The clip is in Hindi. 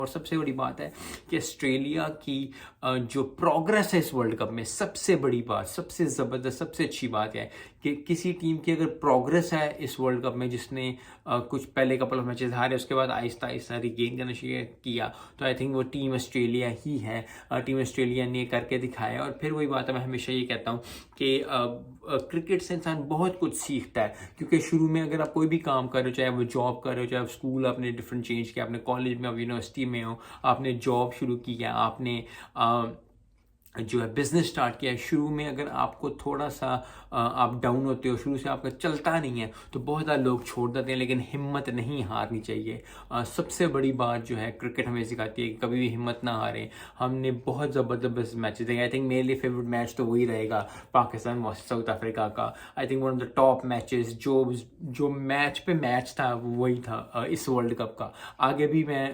और सबसे बड़ी बात है कि ऑस्ट्रेलिया की जो प्रोग्रेस है इस वर्ल्ड कप में, सबसे बड़ी बात, सबसे ज़बरदस्त, सबसे अच्छी बात है कि किसी टीम की अगर प्रोग्रेस है इस वर्ल्ड कप में, जिसने कुछ पहले कपल ऑफ मैचेस हारे, उसके बाद आहिस्ता आहिस्ता रिगेन करना शुरू किया, तो आई थिंक वो टीम ऑस्ट्रेलिया ही है। टीम ऑस्ट्रेलिया ने करके दिखाया। और फिर वही बात है, मैं हमेशा ये कहता हूँ कि क्रिकेट से इंसान बहुत कुछ सीखता है, क्योंकि शुरू में अगर आप कोई भी काम कर रहे हो, चाहे वो जॉब कर रहे हो, चाहे आप स्कूल आपने डिफरेंट चेंज किया, आपने कॉलेज में, आप यूनिवर्सिटी में हो, आपने जॉब शुरू किया, आपने जो है बिजनेस स्टार्ट किया है, शुरू में अगर आपको थोड़ा सा आप डाउन होते हो, शुरू से आपका चलता नहीं है, तो बहुत ज़्यादा लोग छोड़ देते हैं, लेकिन हिम्मत नहीं हारनी चाहिए। सबसे बड़ी बात जो है क्रिकेट हमें सिखाती है कि कभी भी हिम्मत ना हारें। हमने बहुत ज़बरदस्त मैचेस देखे। आई थिंक मेरे लिए फेवरेट मैच तो वही रहेगा, पाकिस्तान वर्सेस साउथ अफ्रीका का। I think one of the top matches, जो मैच पे मैच था वो वही था इस वर्ल्ड कप का। आगे भी मैं